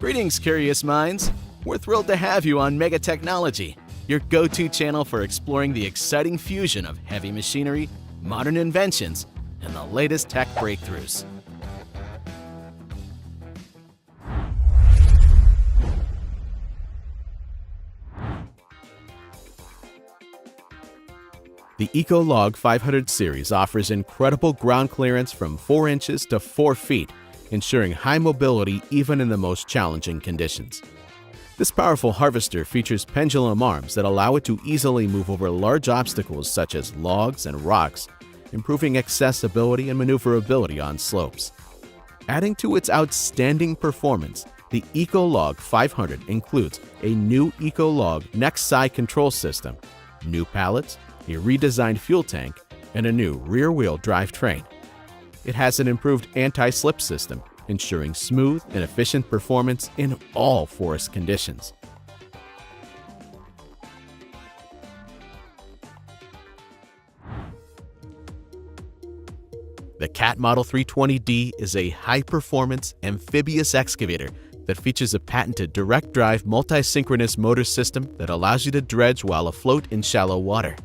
Greetings, curious minds! We're thrilled to have you on Mega Technology, your go-to channel for exploring the exciting fusion of heavy machinery, modern inventions, and the latest tech breakthroughs. The EcoLog 500 series offers incredible ground clearance from 4 inches to 4 feet, ensuring high mobility even in the most challenging conditions. This powerful harvester features pendulum arms that allow it to easily move over large obstacles such as logs and rocks, improving accessibility and maneuverability on slopes. Adding to its outstanding performance, the EcoLog 500 includes a new EcoLog next-side control system, new pallets, a redesigned fuel tank, and a new rear-wheel drivetrain. It has an improved anti-slip system, ensuring smooth and efficient performance in all forest conditions. The CAT Model 320D is a high-performance amphibious excavator that features a patented direct-drive multi-synchronous motor system that allows you to dredge while afloat in shallow water.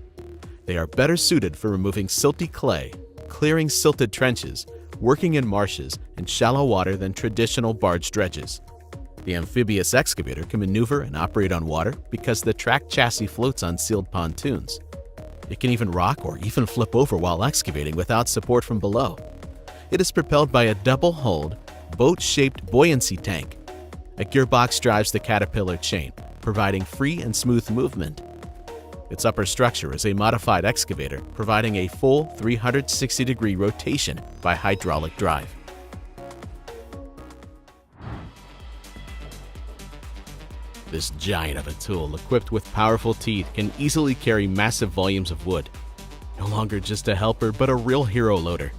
They are better suited for removing silty clay, clearing silted trenches, working in marshes and shallow water than traditional barge dredges. The amphibious excavator can maneuver and operate on water because the track chassis floats on sealed pontoons. It can even rock or even flip over while excavating without support from below. It is propelled by a double-hulled, boat-shaped buoyancy tank. A gearbox drives the Caterpillar chain, providing free and smooth movement. Its upper structure is a modified excavator, providing a full 360-degree rotation by hydraulic drive. This giant of a tool, equipped with powerful teeth, can easily carry massive volumes of wood. No longer just a helper, but a real hero loader,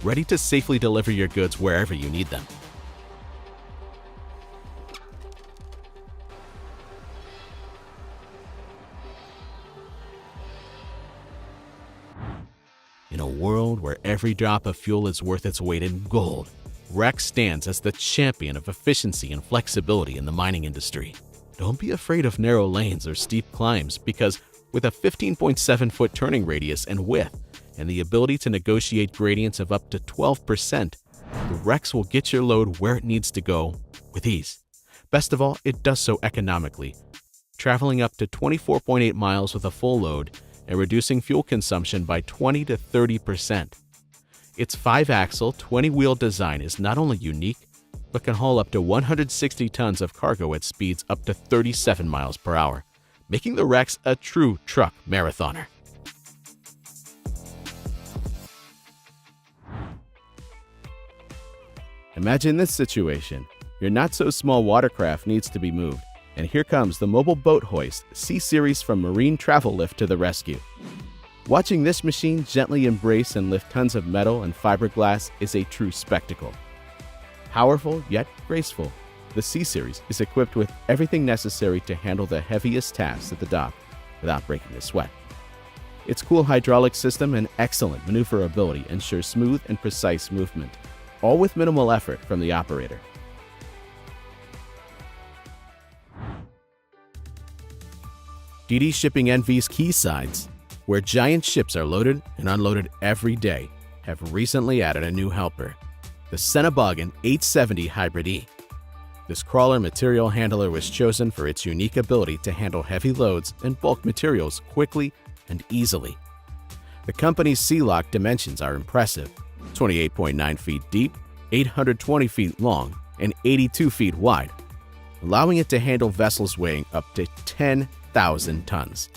ready to safely deliver your goods wherever you need them. In a world where every drop of fuel is worth its weight in gold, Rex stands as the champion of efficiency and flexibility in the mining industry. Don't be afraid of narrow lanes or steep climbs, because with a 15.7-foot turning radius and width and the ability to negotiate gradients of up to 12%, the Rex will get your load where it needs to go with ease. Best of all, it does so economically, traveling up to 24.8 miles with a full load and reducing fuel consumption by 20 to 30%. Its 5-axle, 20-wheel design is not only unique, but can haul up to 160 tons of cargo at speeds up to 37 miles per hour, making the Rex a true truck marathoner. Imagine this situation. Your not-so-small watercraft needs to be moved, and here comes the mobile boat hoist C-Series from Marine Travel Lift to the rescue. Watching this machine gently embrace and lift tons of metal and fiberglass is a true spectacle. Powerful yet graceful, the C-Series is equipped with everything necessary to handle the heaviest tasks at the dock without breaking a sweat. Its cool hydraulic system and excellent maneuverability ensure smooth and precise movement, all with minimal effort from the operator. DD Shipping NV's quaysides, where giant ships are loaded and unloaded every day, have recently added a new helper, the Cenoboggan 870 Hybrid E. This crawler material handler was chosen for its unique ability to handle heavy loads and bulk materials quickly and easily. The company's sea-lock dimensions are impressive: 28.9 feet deep, 820 feet long, and 82 feet wide, allowing it to handle vessels weighing up to 10,000 tons.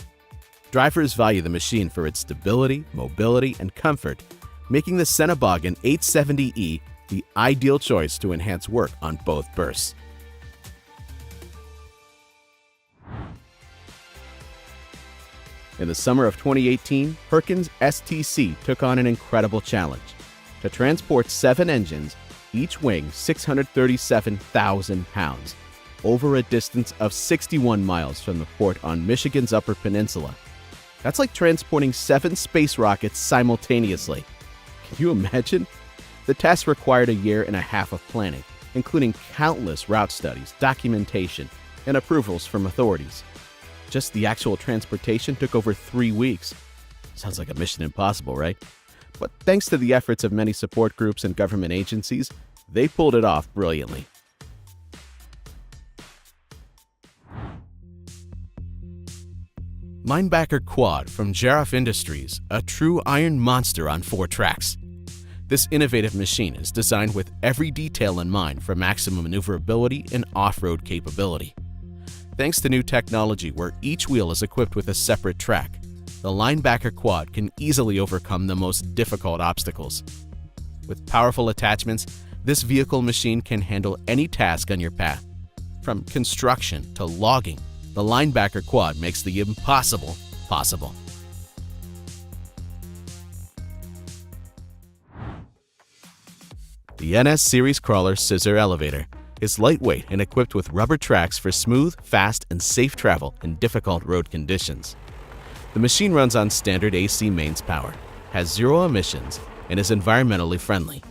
Drivers value the machine for its stability, mobility, and comfort, making the Cenoboggan 870E the ideal choice to enhance work on both berths. In the summer of 2018, Perkins STC took on an incredible challenge: to transport 7 engines, each weighing 637,000 pounds, over a distance of 61 miles from the port on Michigan's Upper Peninsula. That's like transporting 7 space rockets simultaneously. Can you imagine? The task required a year and a half of planning, including countless route studies, documentation, and approvals from authorities. Just the actual transportation took over 3 weeks. Sounds like a mission impossible, right? But thanks to the efforts of many support groups and government agencies, they pulled it off brilliantly. Linebacker Quad from Giraffe Industries, a true iron monster on 4 tracks. This innovative machine is designed with every detail in mind for maximum maneuverability and off-road capability. Thanks to new technology where each wheel is equipped with a separate track, the Linebacker Quad can easily overcome the most difficult obstacles. With powerful attachments, this vehicle machine can handle any task on your path. From construction to logging, the Linebacker Quad makes the impossible possible. The NS Series Crawler Scissor Elevator is lightweight and equipped with rubber tracks for smooth, fast, and safe travel in difficult road conditions. The machine runs on standard AC mains power, has 0 emissions, and is environmentally friendly.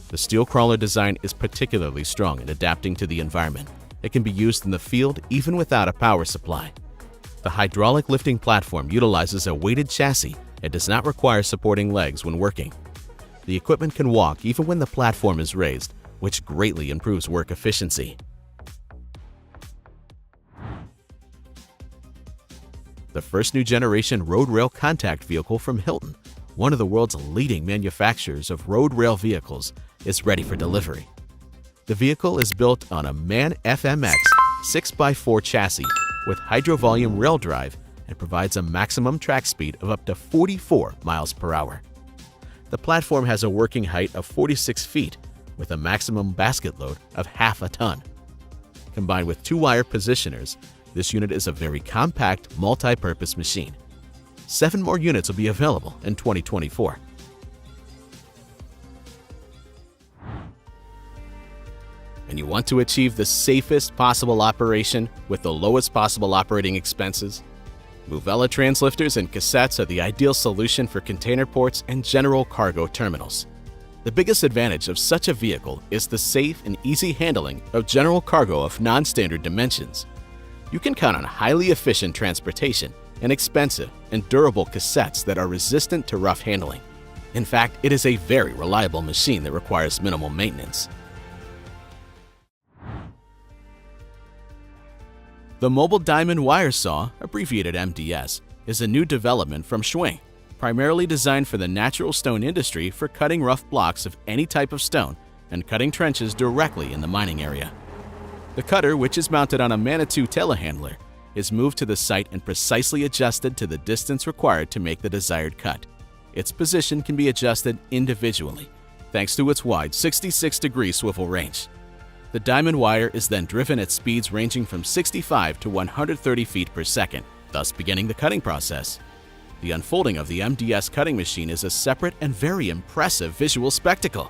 The steel crawler design is particularly strong in adapting to the environment. It can be used in the field even without a power supply. The hydraulic lifting platform utilizes a weighted chassis and does not require supporting legs when working. The equipment can walk even when the platform is raised, which greatly improves work efficiency. The first new generation road rail contact vehicle from Hilton, one of the world's leading manufacturers of road rail vehicles, is ready for delivery. The vehicle is built on a MAN FMX 6x4 chassis with hydrovolume rail drive and provides a maximum track speed of up to 44 miles per hour. The platform has a working height of 46 feet with a maximum basket load of half a ton. Combined with 2-wire positioners, this unit is a very compact, multi-purpose machine. 7 more units will be available in 2024. And you want to achieve the safest possible operation with the lowest possible operating expenses? Movella translifters and cassettes are the ideal solution for container ports and general cargo terminals. The biggest advantage of such a vehicle is the safe and easy handling of general cargo of non-standard dimensions. You can count on highly efficient transportation and expensive and durable cassettes that are resistant to rough handling. In fact, it is a very reliable machine that requires minimal maintenance. The Mobile Diamond Wire Saw, abbreviated MDS, is a new development from Schwing, primarily designed for the natural stone industry for cutting rough blocks of any type of stone and cutting trenches directly in the mining area. The cutter, which is mounted on a Manitou telehandler, is moved to the site and precisely adjusted to the distance required to make the desired cut. Its position can be adjusted individually, thanks to its wide 66-degree swivel range. The diamond wire is then driven at speeds ranging from 65 to 130 feet per second, thus beginning the cutting process. The unfolding of the MDS cutting machine is a separate and very impressive visual spectacle.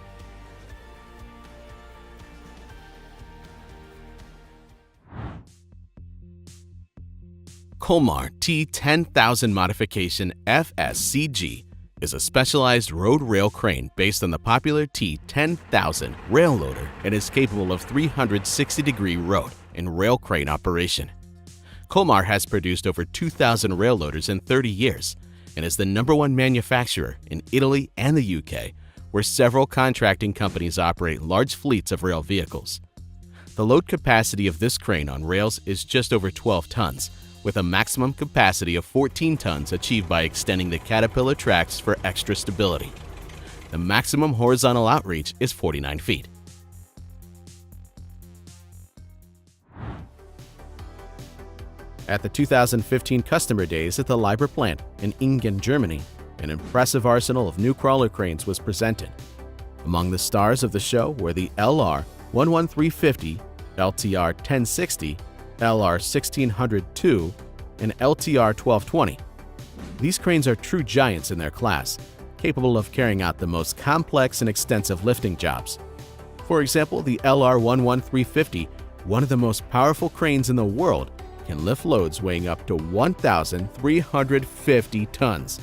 Colmar T10000 Modification FSCG is a specialized road rail crane based on the popular T10000 rail loader and is capable of 360-degree road and rail crane operation. Colmar has produced over 2,000 rail loaders in 30 years and is the #1 manufacturer in Italy and the UK, where several contracting companies operate large fleets of rail vehicles. The load capacity of this crane on rails is just over 12 tons, with a maximum capacity of 14 tons achieved by extending the Caterpillar tracks for extra stability. The maximum horizontal outreach is 49 feet. At the 2015 Customer Days at the Liebherr plant in Ingen, Germany, an impressive arsenal of new crawler cranes was presented. Among the stars of the show were the LR 11350, LTR 1060, LR 1600-2, and LTR 1220. These cranes are true giants in their class, capable of carrying out the most complex and extensive lifting jobs. For example, the LR 11350, one of the most powerful cranes in the world, can lift loads weighing up to 1,350 tons.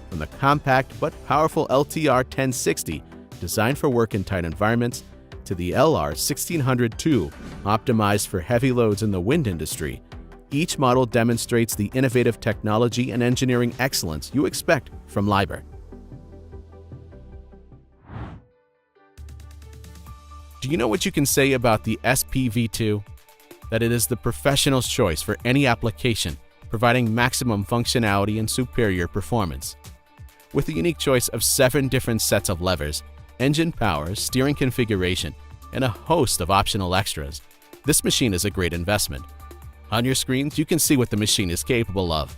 From the compact but powerful LTR 1060, designed for work in tight environments, to the LR1602, optimized for heavy loads in the wind industry, each model demonstrates the innovative technology and engineering excellence you expect from Liebherr. Do you know what you can say about the SPV2? That it is the professional's choice for any application, providing maximum functionality and superior performance. With a unique choice of 7 different sets of levers, engine power, steering configuration, and a host of optional extras, this machine is a great investment. On your screens, you can see what the machine is capable of.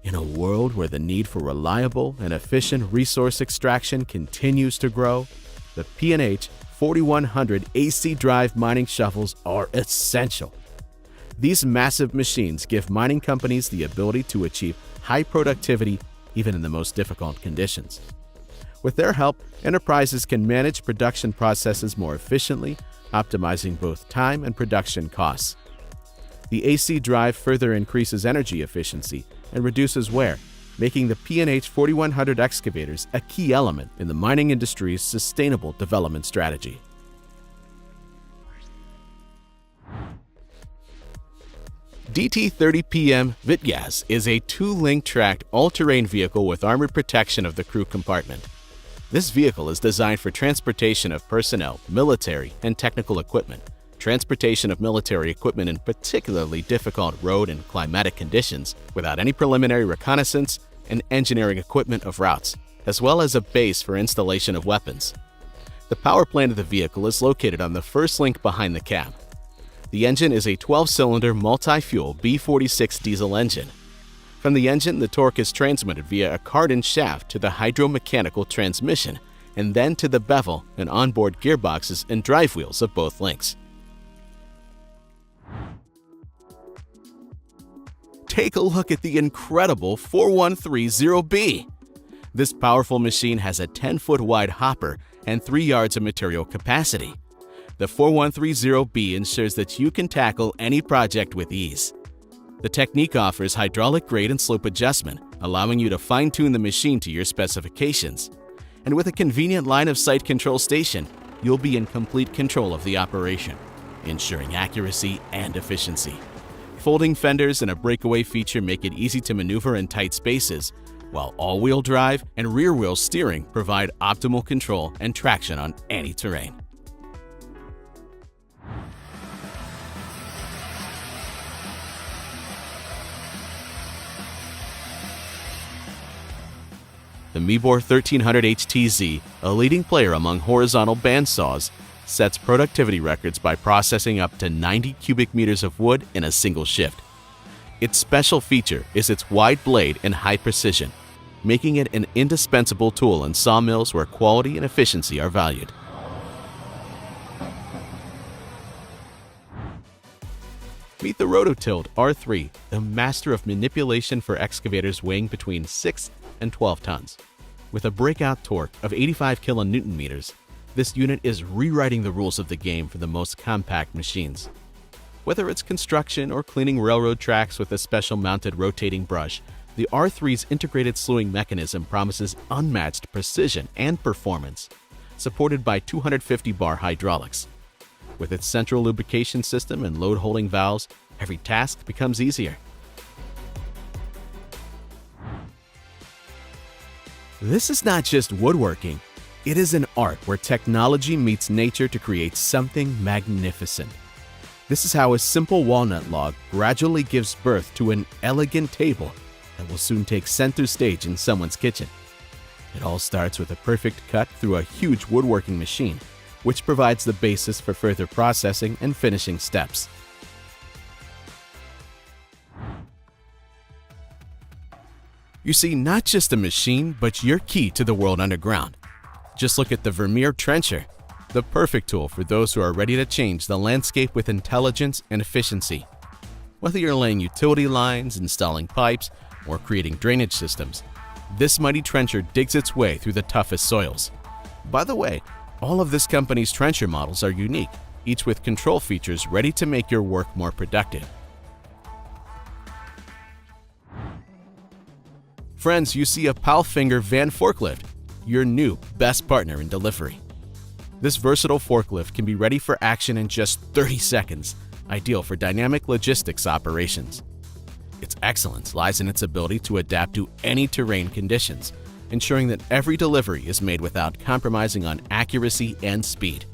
In a world where the need for reliable and efficient resource extraction continues to grow, the P&H 4100 AC drive mining shovels are essential. These massive machines give mining companies the ability to achieve high productivity even in the most difficult conditions. With their help, enterprises can manage production processes more efficiently, optimizing both time and production costs. The AC drive further increases energy efficiency and reduces wear, making the P&H 4100 excavators a key element in the mining industry's sustainable development strategy. DT30PM Vitgas is a 2-link tracked all-terrain vehicle with armored protection of the crew compartment. This vehicle is designed for transportation of personnel, military, and technical equipment, transportation of military equipment in particularly difficult road and climatic conditions without any preliminary reconnaissance, and engineering equipment of routes, as well as a base for installation of weapons. The power plant of the vehicle is located on the first link behind the cab. The engine is a 12-cylinder multi-fuel B46 diesel engine. From the engine, the torque is transmitted via a cardan shaft to the hydromechanical transmission, and then to the bevel and onboard gearboxes and drive wheels of both links. Take a look at the incredible 4130B. This powerful machine has a 10-foot wide hopper and 3 yards of material capacity. The 4130B ensures that you can tackle any project with ease. The technique offers hydraulic grade and slope adjustment, allowing you to fine-tune the machine to your specifications. And with a convenient line-of-sight control station, you'll be in complete control of the operation, ensuring accuracy and efficiency. Folding fenders and a breakaway feature make it easy to maneuver in tight spaces, while all-wheel drive and rear-wheel steering provide optimal control and traction on any terrain. The Meibor 1300 HTZ, a leading player among horizontal bandsaws, sets productivity records by processing up to 90 cubic meters of wood in a single shift. Its special feature is its wide blade and high precision, making it an indispensable tool in sawmills where quality and efficiency are valued. Meet the Rototilt R3, the master of manipulation for excavators weighing between 6 and 12 tons. With a breakout torque of 85 kilonewton-meters, this unit is rewriting the rules of the game for the most compact machines. Whether it's construction or cleaning railroad tracks with a special mounted rotating brush, the R3's integrated slewing mechanism promises unmatched precision and performance, supported by 250-bar hydraulics. With its central lubrication system and load-holding valves, every task becomes easier. This is not just woodworking. It is an art where technology meets nature to create something magnificent. This is how a simple walnut log gradually gives birth to an elegant table that will soon take center stage in someone's kitchen. It all starts with a perfect cut through a huge woodworking machine, which provides the basis for further processing and finishing steps. You see, not just a machine, but your key to the world underground. Just look at the Vermeer Trencher, the perfect tool for those who are ready to change the landscape with intelligence and efficiency. Whether you're laying utility lines, installing pipes, or creating drainage systems, this mighty trencher digs its way through the toughest soils. By the way, all of this company's trencher models are unique, each with control features ready to make your work more productive. Friends, you see a Palfinger van forklift, your new best partner in delivery. This versatile forklift can be ready for action in just 30 seconds, ideal for dynamic logistics operations. Its excellence lies in its ability to adapt to any terrain conditions, ensuring that every delivery is made without compromising on accuracy and speed.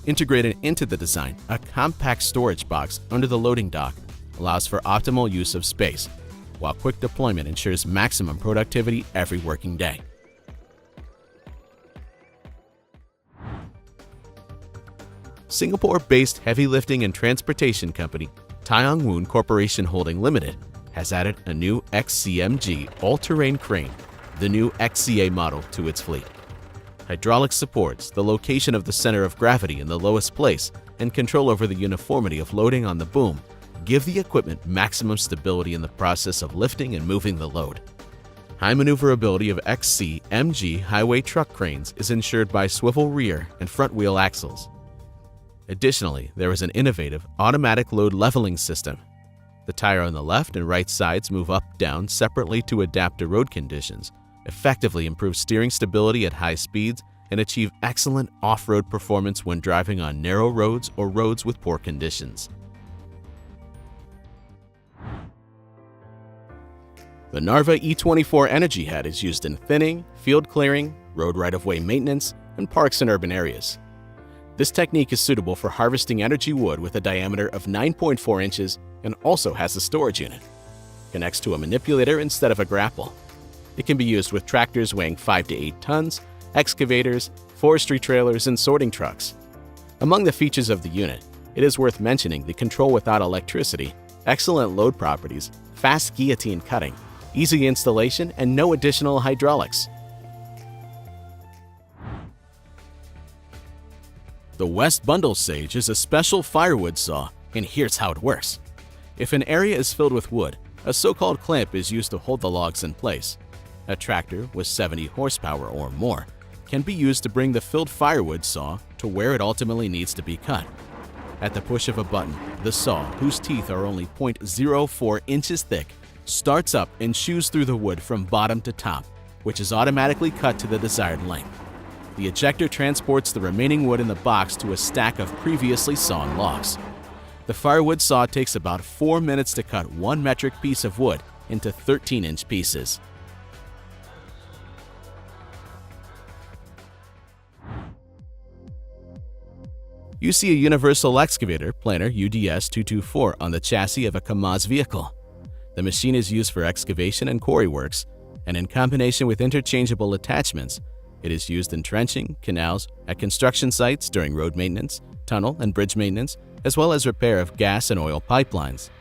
Integrated into the design, a compact storage box under the loading dock allows for optimal use of space, while quick deployment ensures maximum productivity every working day. Singapore-based heavy lifting and transportation company Taiyang Woon Corporation Holding Limited has added a new XCMG all-terrain crane, the new XCA model, to its fleet. Hydraulic supports, the location of the center of gravity in the lowest place, and control over the uniformity of loading on the boom give the equipment maximum stability in the process of lifting and moving the load. High maneuverability of XCMG highway truck cranes is ensured by swivel rear and front wheel axles. Additionally, there is an innovative automatic load leveling system. The tire on the left and right sides move up/down separately to adapt to road conditions, effectively improve steering stability at high speeds, and achieve excellent off-road performance when driving on narrow roads or roads with poor conditions. The Narva E24 Energy Head is used in thinning, field clearing, road right-of-way maintenance, and parks in urban areas. This technique is suitable for harvesting energy wood with a diameter of 9.4 inches and also has a storage unit. Connects to a manipulator instead of a grapple. It can be used with tractors weighing 5 to 8 tons, excavators, forestry trailers, and sorting trucks. Among the features of the unit, it is worth mentioning the control without electricity, excellent load properties, fast guillotine cutting, easy installation, and no additional hydraulics. The West Bundle Sage is a special firewood saw, and here's how it works. If an area is filled with wood, a so-called clamp is used to hold the logs in place. A tractor with 70 horsepower or more can be used to bring the filled firewood saw to where it ultimately needs to be cut. At the push of a button, the saw, whose teeth are only 0.04 inches thick, starts up and chews through the wood from bottom to top, which is automatically cut to the desired length. The ejector transports the remaining wood in the box to a stack of previously sawn logs. The firewood saw takes about 4 minutes to cut 1 metric piece of wood into 13-inch pieces. You see a universal excavator planer UDS 224 on the chassis of a KAMAZ vehicle. The machine is used for excavation and quarry works, and in combination with interchangeable attachments, it is used in trenching, canals, at construction sites during road maintenance, tunnel and bridge maintenance, as well as repair of gas and oil pipelines.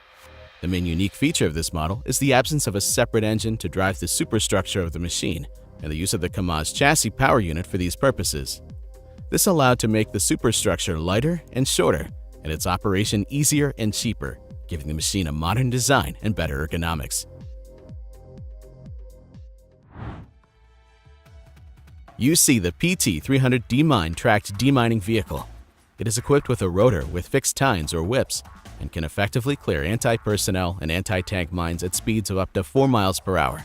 The main unique feature of this model is the absence of a separate engine to drive the superstructure of the machine, and the use of the KAMAZ chassis power unit for these purposes. This allowed to make the superstructure lighter and shorter, and its operation easier and cheaper, giving the machine a modern design and better ergonomics. You see the PT300 D-Mine tracked demining vehicle. It is equipped with a rotor with fixed tines or whips and can effectively clear anti-personnel and anti-tank mines at speeds of up to 4 miles per hour.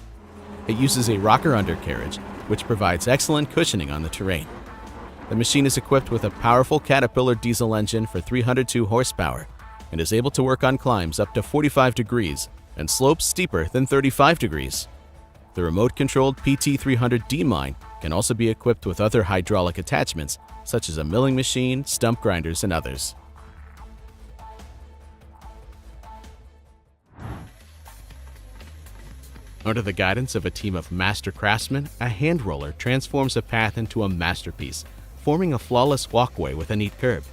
It uses a rocker undercarriage, which provides excellent cushioning on the terrain. The machine is equipped with a powerful Caterpillar diesel engine for 302 horsepower and is able to work on climbs up to 45 degrees and slopes steeper than 35 degrees. The remote-controlled PT300 D-Mine can also be equipped with other hydraulic attachments, such as a milling machine, stump grinders, and others. Under the guidance of a team of master craftsmen, a hand roller transforms a path into a masterpiece, forming a flawless walkway with a neat curve.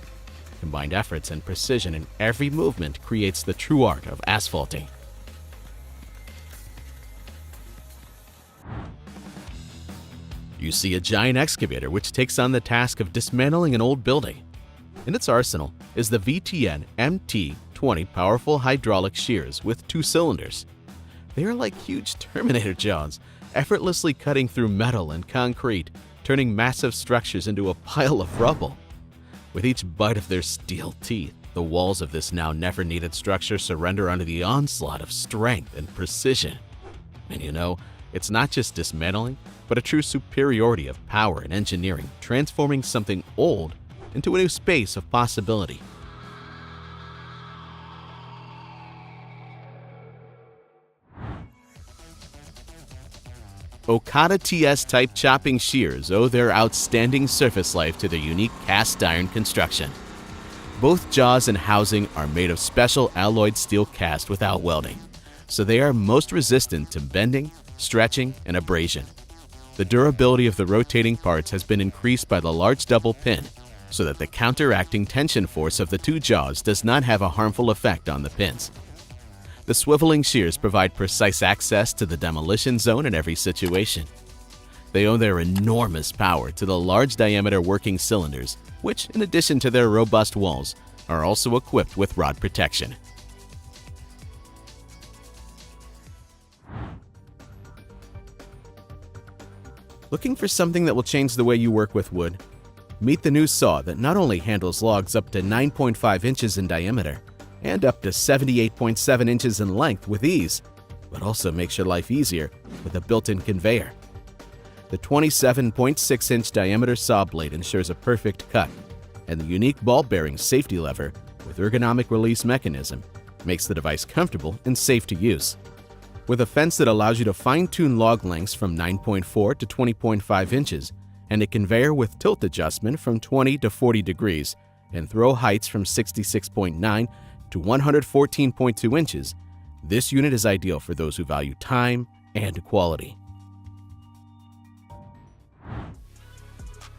Combined efforts and precision in every movement creates the true art of asphalting. You see a giant excavator which takes on the task of dismantling an old building. In its arsenal is the VTN MT20 powerful hydraulic shears with 2 cylinders. They are like huge Terminator jaws, effortlessly cutting through metal and concrete, turning massive structures into a pile of rubble. With each bite of their steel teeth, the walls of this now never-needed structure surrender under the onslaught of strength and precision. And you know, It's not just dismantling, but a true superiority of power and engineering, transforming something old into a new space of possibility. Okada TS-type chopping shears owe their outstanding surface life to their unique cast iron construction. Both jaws and housing are made of special alloyed steel cast without welding, so they are most resistant to bending, stretching, and abrasion. The durability of the rotating parts has been increased by the large double pin, so that the counteracting tension force of the two jaws does not have a harmful effect on the pins. The swiveling shears provide precise access to the demolition zone in every situation. They owe their enormous power to the large diameter working cylinders, which, in addition to their robust walls, are also equipped with rod protection. Looking for something that will change the way you work with wood? Meet the new saw that not only handles logs up to 9.5 inches in diameter and up to 78.7 inches in length with ease, but also makes your life easier with a built-in conveyor. The 27.6-inch diameter saw blade ensures a perfect cut, and the unique ball bearing safety lever with ergonomic release mechanism makes the device comfortable and safe to use. With a fence that allows you to fine-tune log lengths from 9.4 to 20.5 inches, and a conveyor with tilt adjustment from 20 to 40 degrees, and throw heights from 66.9 to 114.2 inches, this unit is ideal for those who value time and quality.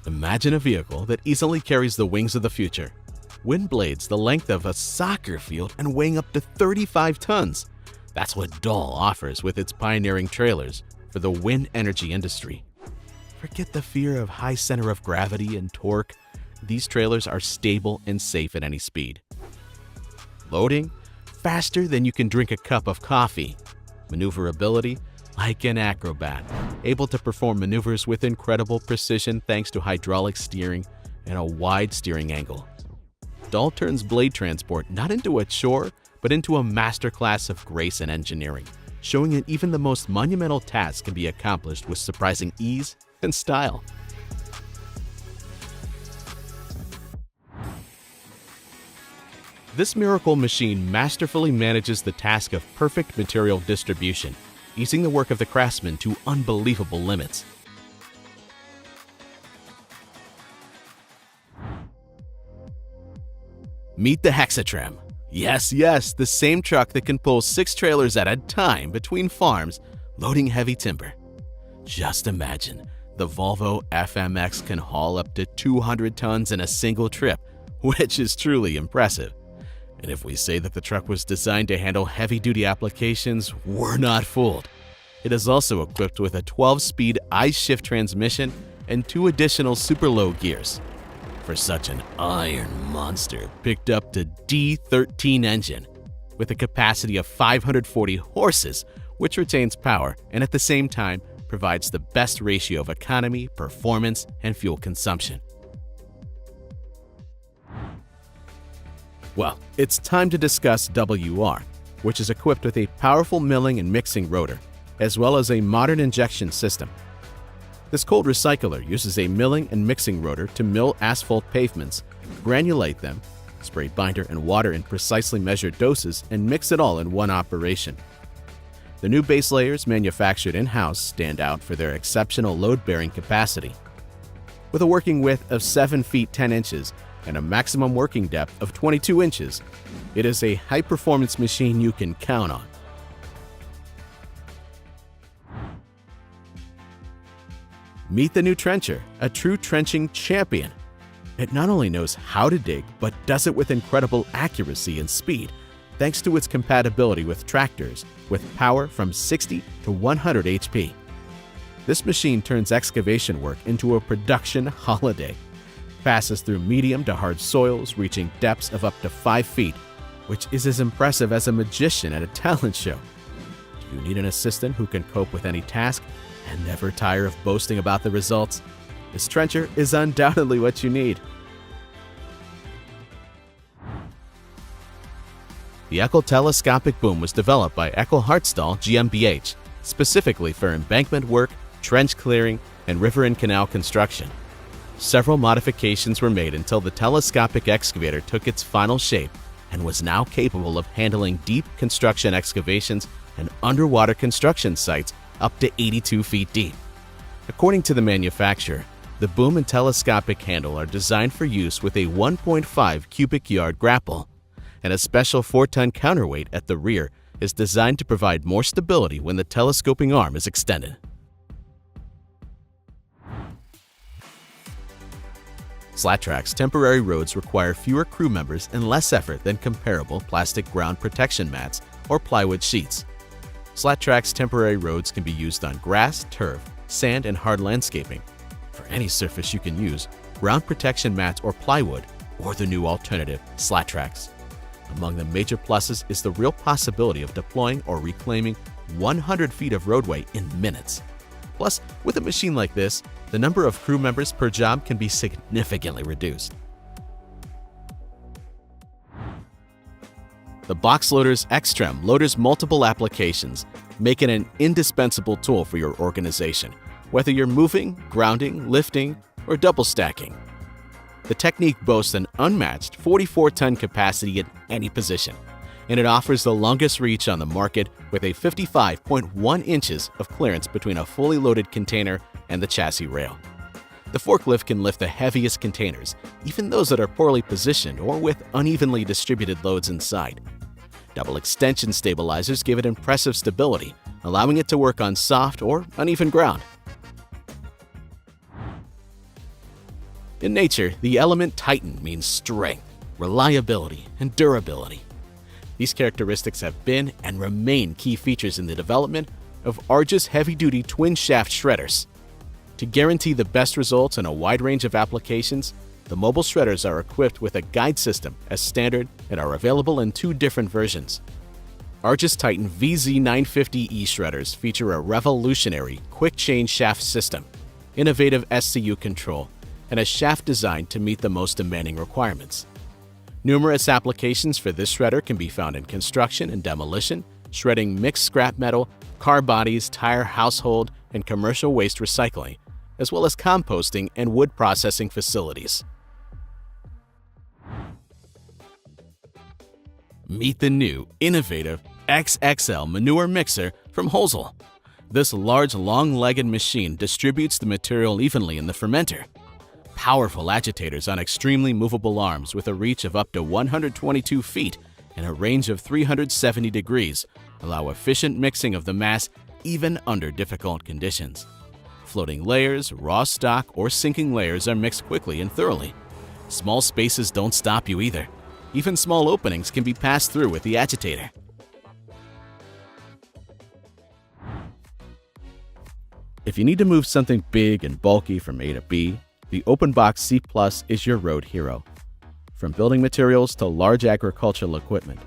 Imagine a vehicle that easily carries the wings of the future. Wind blades the length of a soccer field and weighing up to 35 tons. That's what Dahl offers with its pioneering trailers for the wind energy industry. Forget the fear of high center of gravity and torque. These trailers are stable and safe at any speed. Loading? Faster than you can drink a cup of coffee. Maneuverability? Like an acrobat, able to perform maneuvers with incredible precision thanks to hydraulic steering and a wide steering angle. Dahl turns blade transport not into a chore, but into a masterclass of grace and engineering, showing that even the most monumental tasks can be accomplished with surprising ease and style. This miracle machine masterfully manages the task of perfect material distribution, easing the work of the craftsman to unbelievable limits. Meet the Hexatram. Yes, the same truck that can pull 6 trailers at a time between farms, loading heavy timber. Just imagine, the Volvo FMX can haul up to 200 tons in a single trip, which is truly impressive. And if we say that the truck was designed to handle heavy-duty applications, we're not fooled. It is also equipped with a 12-speed I-shift transmission and 2 additional super low gears. For such an iron monster, picked up the D13 engine with a capacity of 540 horses, which retains power and at the same time provides the best ratio of economy, performance, and fuel consumption. Well, it's time to discuss WR, which is equipped with a powerful milling and mixing rotor, as well as a modern injection system. This cold recycler uses a milling and mixing rotor to mill asphalt pavements, granulate them, spray binder and water in precisely measured doses, and mix it all in one operation. The new base layers manufactured in-house stand out for their exceptional load-bearing capacity. With a working width of 7 feet 10 inches and a maximum working depth of 22 inches, it is a high-performance machine you can count on. Meet the new trencher, a true trenching champion. It not only knows how to dig, but does it with incredible accuracy and speed, thanks to its compatibility with tractors with power from 60 to 100 HP. This machine turns excavation work into a production holiday. Passes through medium to hard soils, reaching depths of up to 5 feet, which is as impressive as a magician at a talent show. Do you need an assistant who can cope with any task and never tire of boasting about the results? This trencher is undoubtedly what you need. The Eckel telescopic boom was developed by Eckel Hartstall GmbH. specifically for embankment work, trench clearing, and river and canal construction. Several modifications were made until the telescopic excavator took its final shape and was now capable of handling deep construction excavations and underwater construction sites up to 82 feet deep. According to the manufacturer, the boom and telescopic handle are designed for use with a 1.5 cubic yard grapple, and a special 4-ton counterweight at the rear is designed to provide more stability when the telescoping arm is extended. SlatTrack's temporary roads require fewer crew members and less effort than comparable plastic ground protection mats or plywood sheets. SlatTrack's temporary roads can be used on grass, turf, sand, and hard landscaping. For any surface you can use ground protection mats or plywood, or the new alternative, SlatTracks. Among the major pluses is the real possibility of deploying or reclaiming 100 feet of roadway in minutes. Plus, with a machine like this, the number of crew members per job can be significantly reduced. The box loader's X-Trem loaders multiple applications, making it an indispensable tool for your organization, whether you're moving, grounding, lifting, or double stacking. The technique boasts an unmatched 44-ton capacity at any position, and it offers the longest reach on the market with a 55.1 inches of clearance between a fully loaded container and the chassis rail. The forklift can lift the heaviest containers, even those that are poorly positioned or with unevenly distributed loads inside. Double extension stabilizers give it impressive stability, allowing it to work on soft or uneven ground. In nature, the element Titan means strength, reliability, and durability. These characteristics have been and remain key features in the development of Argus heavy-duty twin-shaft shredders. To guarantee the best results in a wide range of applications, the mobile shredders are equipped with a guide system as standard and are available in 2 different versions. Argus Titan VZ950E shredders feature a revolutionary quick-change shaft system, innovative SCU control, and a shaft designed to meet the most demanding requirements. Numerous applications for this shredder can be found in construction and demolition, shredding mixed scrap metal, car bodies, tire, household, and commercial waste recycling, as well as composting and wood processing facilities. Meet the new, innovative XXL manure mixer from Hosel. This large, long-legged machine distributes the material evenly in the fermenter. Powerful agitators on extremely movable arms with a reach of up to 122 feet and a range of 370 degrees allow efficient mixing of the mass even under difficult conditions. Floating layers, raw stock, or sinking layers are mixed quickly and thoroughly. Small spaces don't stop you either. Even small openings can be passed through with the agitator. If you need to move something big and bulky from A to B, the OpenBox C Plus is your road hero. From building materials to large agricultural equipment,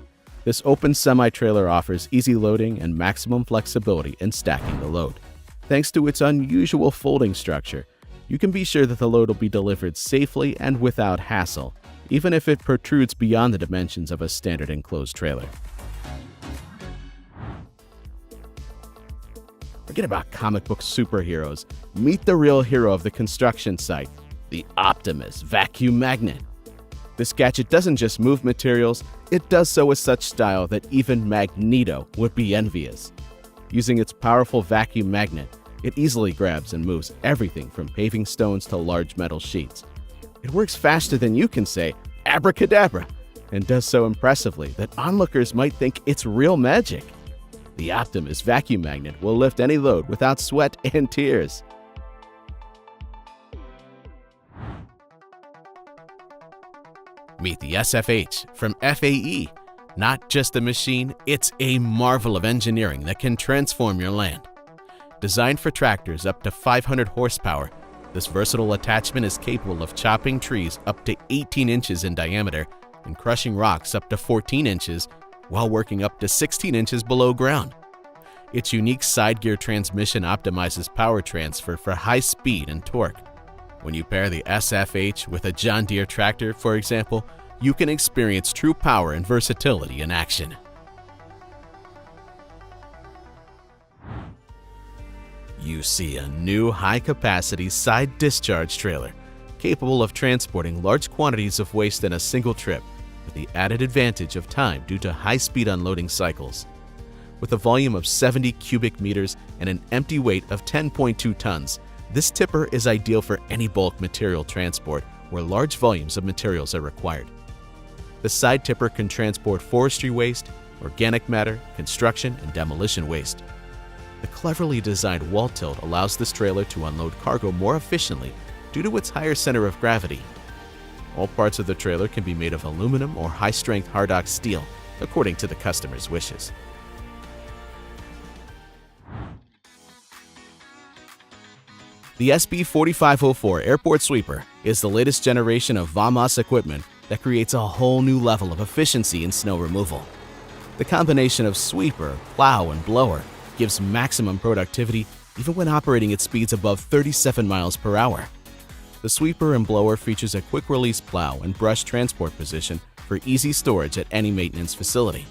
this open semi-trailer offers easy loading and maximum flexibility in stacking the load. Thanks to its unusual folding structure, you can be sure that the load will be delivered safely and without hassle, even if it protrudes beyond the dimensions of a standard enclosed trailer. Forget about comic book superheroes. Meet the real hero of the construction site, the Optimus vacuum magnet. This gadget doesn't just move materials, it does so with such style that even Magneto would be envious. Using its powerful vacuum magnet, it easily grabs and moves everything from paving stones to large metal sheets. It works faster than you can say, abracadabra, and does so impressively that onlookers might think it's real magic. The Optimus vacuum magnet will lift any load without sweat and tears. Meet the SFH from FAE. Not just a machine, it's a marvel of engineering that can transform your land. Designed for tractors up to 500 horsepower, this versatile attachment is capable of chopping trees up to 18 inches in diameter and crushing rocks up to 14 inches while working up to 16 inches below ground. Its unique side gear transmission optimizes power transfer for high speed and torque. When you pair the SFH with a John Deere tractor, for example, you can experience true power and versatility in action. you see a new high-capacity side discharge trailer capable of transporting large quantities of waste in a single trip with the added advantage of time due to high-speed unloading cycles. With a volume of 70 cubic meters and an empty weight of 10.2 tons, this tipper is ideal for any bulk material transport where large volumes of materials are required. The side tipper can transport forestry waste, organic matter, construction, and demolition waste. The cleverly designed wall tilt allows this trailer to unload cargo more efficiently due to its higher center of gravity. All parts of the trailer can be made of aluminum or high-strength Hardock steel, according to the customer's wishes. The SB4504 Airport Sweeper is the latest generation of VAMOS equipment that creates a whole new level of efficiency in snow removal. The combination of sweeper, plow, and blower gives maximum productivity even when operating at speeds above 37 miles per hour. The sweeper and blower features a quick-release plow and brush transport position for easy storage at any maintenance facility.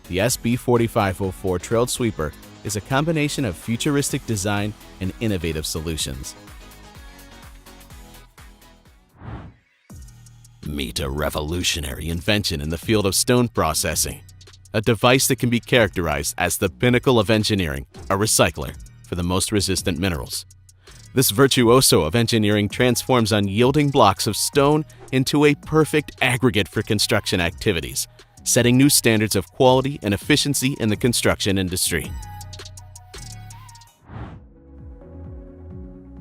The SB4504 Trailed Sweeper is a combination of futuristic design and innovative solutions. Meet a revolutionary invention in the field of stone processing, a device that can be characterized as the pinnacle of engineering, a recycler for the most resistant minerals. This virtuoso of engineering transforms unyielding blocks of stone into a perfect aggregate for construction activities, setting new standards of quality and efficiency in the construction industry.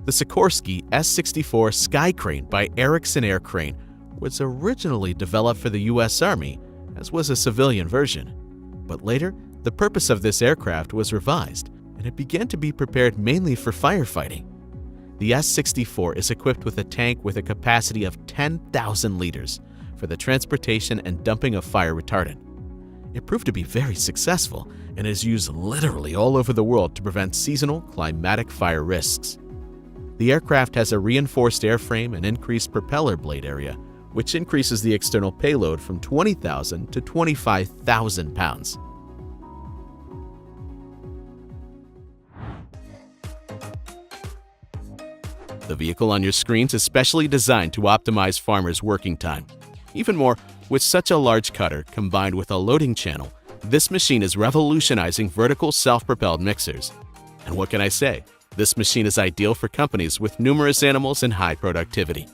The Sikorsky S-64 Sky Crane by Erickson Air Crane was originally developed for the U.S. Army, as was a civilian version. But later, the purpose of this aircraft was revised, and it began to be prepared mainly for firefighting. The S-64 is equipped with a tank with a capacity of 10,000 liters for the transportation and dumping of fire retardant. It proved to be very successful and is used literally all over the world to prevent seasonal climatic fire risks. The aircraft has a reinforced airframe and increased propeller blade area, which increases the external payload from 20,000 to 25,000 pounds. The vehicle on your screens is specially designed to optimize farmers' working time. Even more, with such a large cutter combined with a loading channel, this machine is revolutionizing vertical self-propelled mixers. And what can I say? This machine is ideal for companies with numerous animals and high productivity.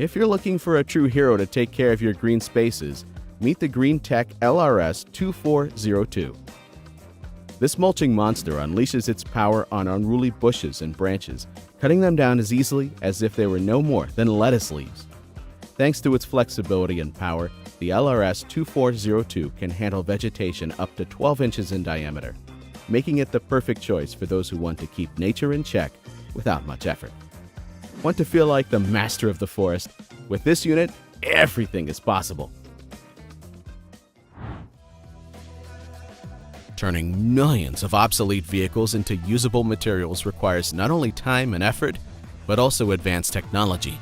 If you're looking for a true hero to take care of your green spaces, meet the GreenTech LRS-2402. This mulching monster unleashes its power on unruly bushes and branches, cutting them down as easily as if they were no more than lettuce leaves. Thanks to its flexibility and power, the LRS-2402 can handle vegetation up to 12 inches in diameter, making it the perfect choice for those who want to keep nature in check without much effort. Want to feel like the master of the forest? With this unit, everything is possible. Turning millions of obsolete vehicles into usable materials requires not only time and effort, but also advanced technology.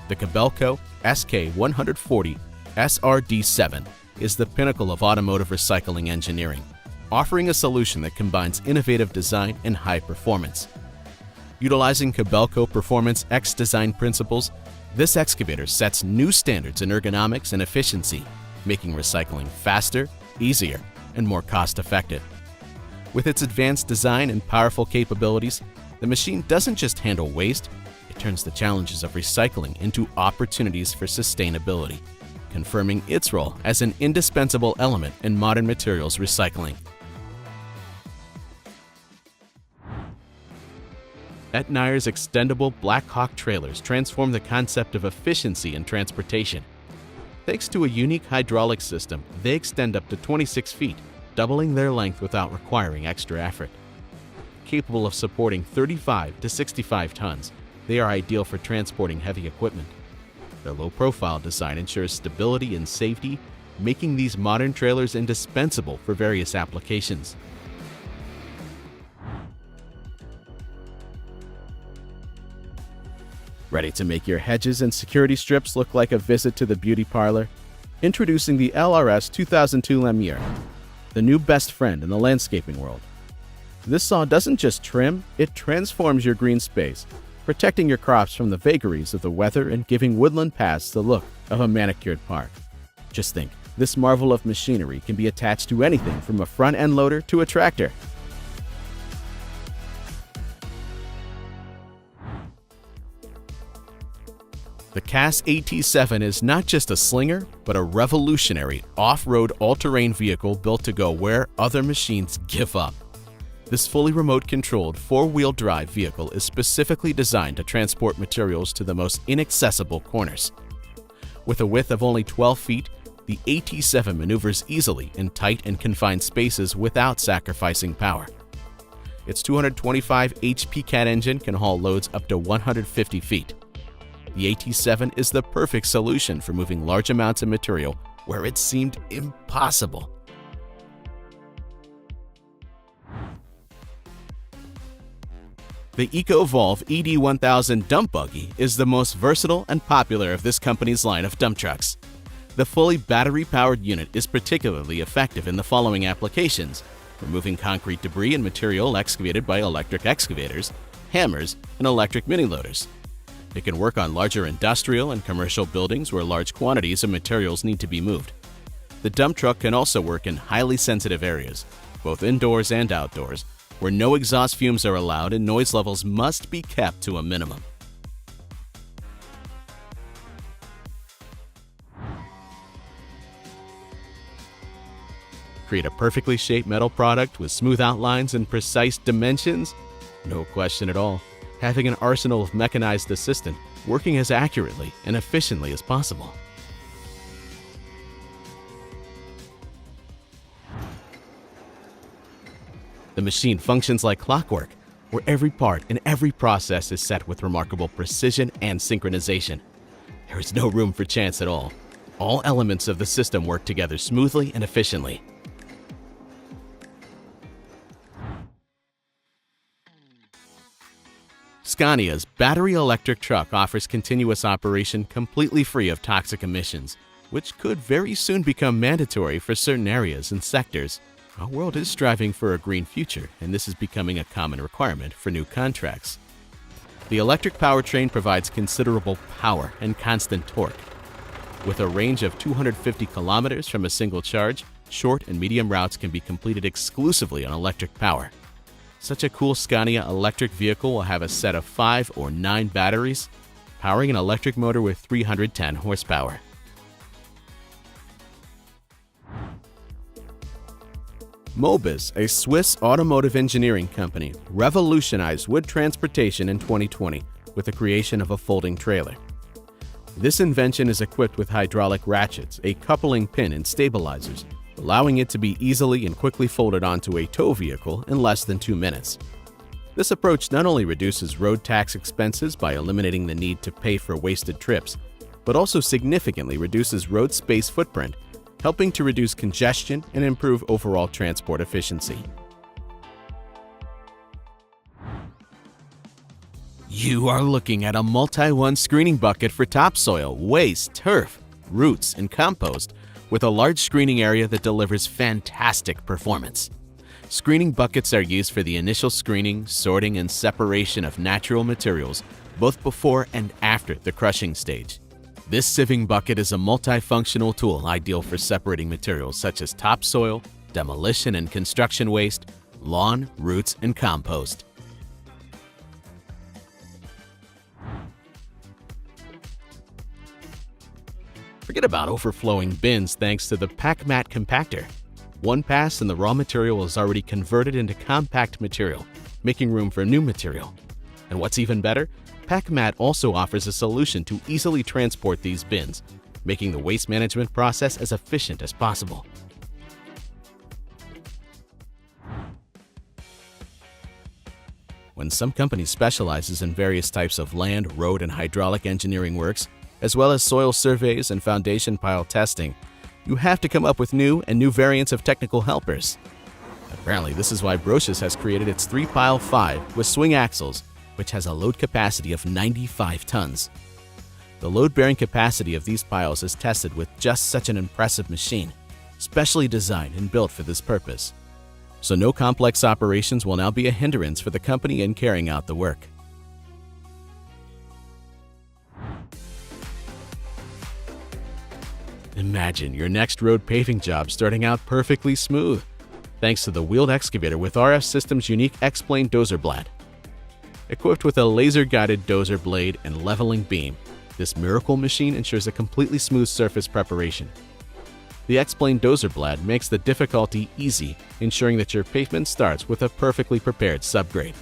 The Kobelco SK140 SRD7 is the pinnacle of automotive recycling engineering, offering a solution that combines innovative design and high performance. Utilizing Kobelco Performance X design principles, this excavator sets new standards in ergonomics and efficiency, making recycling faster, easier, and more cost-effective. With its advanced design and powerful capabilities, the machine doesn't just handle waste, it turns the challenges of recycling into opportunities for sustainability, confirming its role as an indispensable element in modern materials recycling. Etnire's extendable Black Hawk trailers transform the concept of efficiency in transportation. Thanks to a unique hydraulic system, they extend up to 26 feet, doubling their length without requiring extra effort. Capable of supporting 35 to 65 tons, they are ideal for transporting heavy equipment. Their low-profile design ensures stability and safety, making these modern trailers indispensable for various applications. Ready to make your hedges and security strips look like a visit to the beauty parlor? Introducing the LRS 2002 Lamier, the new best friend in the landscaping world. This saw doesn't just trim, it transforms your green space, protecting your crops from the vagaries of the weather and giving woodland paths the look of a manicured park. Just think, this marvel of machinery can be attached to anything from a front-end loader to a tractor. The CAS AT7 is not just a slinger, but a revolutionary off-road all-terrain vehicle built to go where other machines give up. This fully remote-controlled four-wheel drive vehicle is specifically designed to transport materials to the most inaccessible corners. With a width of only 12 feet, the AT7 maneuvers easily in tight and confined spaces without sacrificing power. Its 225 HP Cat engine can haul loads up to 150 feet. The AT7 is the perfect solution for moving large amounts of material where it seemed impossible. The EcoVolve ED1000 dump buggy is the most versatile and popular of this company's line of dump trucks. The fully battery-powered unit is particularly effective in the following applications: removing concrete debris and material excavated by electric excavators, hammers, and electric mini-loaders. It can work on larger industrial and commercial buildings where large quantities of materials need to be moved. The dump truck can also work in highly sensitive areas, both indoors and outdoors, where no exhaust fumes are allowed and noise levels must be kept to a minimum. Create a perfectly shaped metal product with smooth outlines and precise dimensions? No question at all. Having an arsenal of mechanized assistant working as accurately and efficiently as possible. The machine functions like clockwork, where every part and every process is set with remarkable precision and synchronization. There is no room for chance at all. All elements of the system work together smoothly and efficiently. Scania's battery electric truck offers continuous operation completely free of toxic emissions, which could very soon become mandatory for certain areas and sectors. Our world is striving for a green future, and this is becoming a common requirement for new contracts. The electric powertrain provides considerable power and constant torque. With a range of 250 kilometers from a single charge, short and medium routes can be completed exclusively on electric power. Such a cool Scania electric vehicle will have a set of 5 or 9 batteries, powering an electric motor with 310 horsepower. Mobis, a Swiss automotive engineering company, revolutionized wood transportation in 2020 with the creation of a folding trailer. This invention is equipped with hydraulic ratchets, a coupling pin, and stabilizers, allowing it to be easily and quickly folded onto a tow vehicle in less than 2 minutes. This approach not only reduces road tax expenses by eliminating the need to pay for wasted trips, but also significantly reduces road space footprint, helping to reduce congestion and improve overall transport efficiency. You are looking at a multi-one screening bucket for topsoil, waste, turf, roots, and compost, with a large screening area that delivers fantastic performance. Screening buckets are used for the initial screening, sorting, and separation of natural materials, both before and after the crushing stage. This sieving bucket is a multifunctional tool ideal for separating materials such as topsoil, demolition and construction waste, lawn, roots, and compost. Forget about overflowing bins thanks to the PackMat compactor. One pass and the raw material is already converted into compact material, making room for new material. And what's even better, PackMat also offers a solution to easily transport these bins, making the waste management process as efficient as possible. When some company specializes in various types of land, road, and hydraulic engineering works, as well as soil surveys and foundation pile testing, you have to come up with new variants of technical helpers. Apparently, this is why Brocious has created its 3-pile 5 with swing axles, which has a load capacity of 95 tons. The load-bearing capacity of these piles is tested with just such an impressive machine, specially designed and built for this purpose. So no complex operations will now be a hindrance for the company in carrying out the work. Imagine your next road paving job starting out perfectly smooth, thanks to the wheeled excavator with RF Systems' unique X-Plane dozer blade. Equipped with a laser-guided dozer blade and leveling beam, this miracle machine ensures a completely smooth surface preparation. The X-Plane dozer blade makes the difficulty easy, ensuring that your pavement starts with a perfectly prepared subgrade.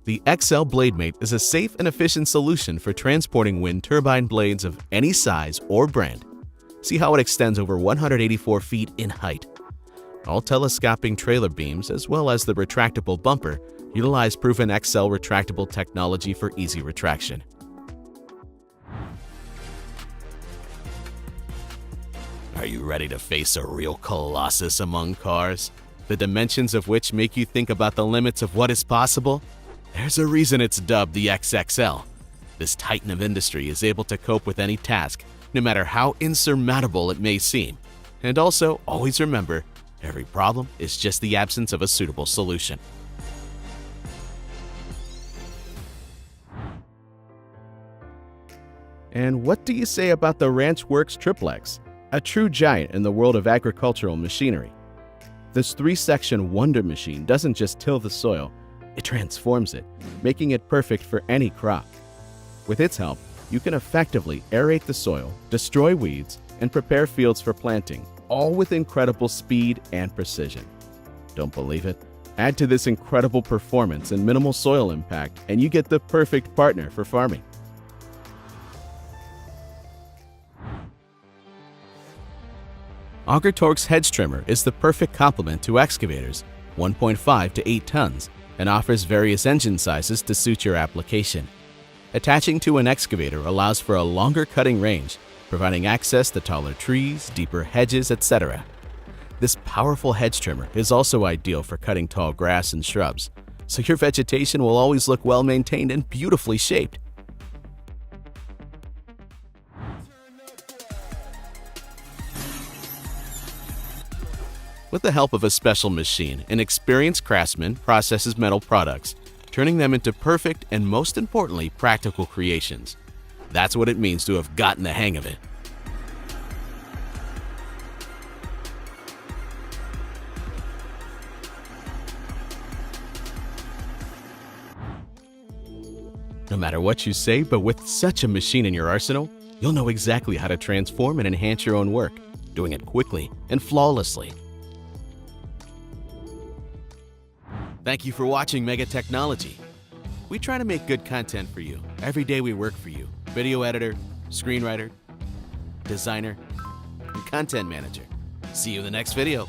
The XL BladeMate is a safe and efficient solution for transporting wind turbine blades of any size or brand. See how it extends over 184 feet in height. All telescoping trailer beams, as well as the retractable bumper, utilize proven XL retractable technology for easy retraction. Are you ready to face a real colossus among cars, the dimensions of which make you think about the limits of what is possible? There's a reason it's dubbed the XXL. This titan of industry is able to cope with any task, no matter how insurmountable it may seem. And also, always remember, every problem is just the absence of a suitable solution. And what do you say about the RanchWorks Triplex, a true giant in the world of agricultural machinery? This 3-section wonder machine doesn't just till the soil, it transforms it, making it perfect for any crop. With its help, you can effectively aerate the soil, destroy weeds, and prepare fields for planting, all with incredible speed and precision. Don't believe it? Add to this incredible performance and minimal soil impact, and you get the perfect partner for farming. Auger Torque's hedge trimmer is the perfect complement to excavators, 1.5 to 8 tons, and offers various engine sizes to suit your application. Attaching to an excavator allows for a longer cutting range, providing access to taller trees, deeper hedges, etc. This powerful hedge trimmer is also ideal for cutting tall grass and shrubs, so your vegetation will always look well maintained and beautifully shaped. With the help of a special machine, an experienced craftsman processes metal products, turning them into perfect and, most importantly, practical creations. That's what it means to have gotten the hang of it. No matter what you say, but with such a machine in your arsenal, you'll know exactly how to transform and enhance your own work, doing it quickly and flawlessly. Thank you for watching Mega Technology. We try to make good content for you. Every day we work for you. Video editor, screenwriter, designer, and content manager. See you in the next video.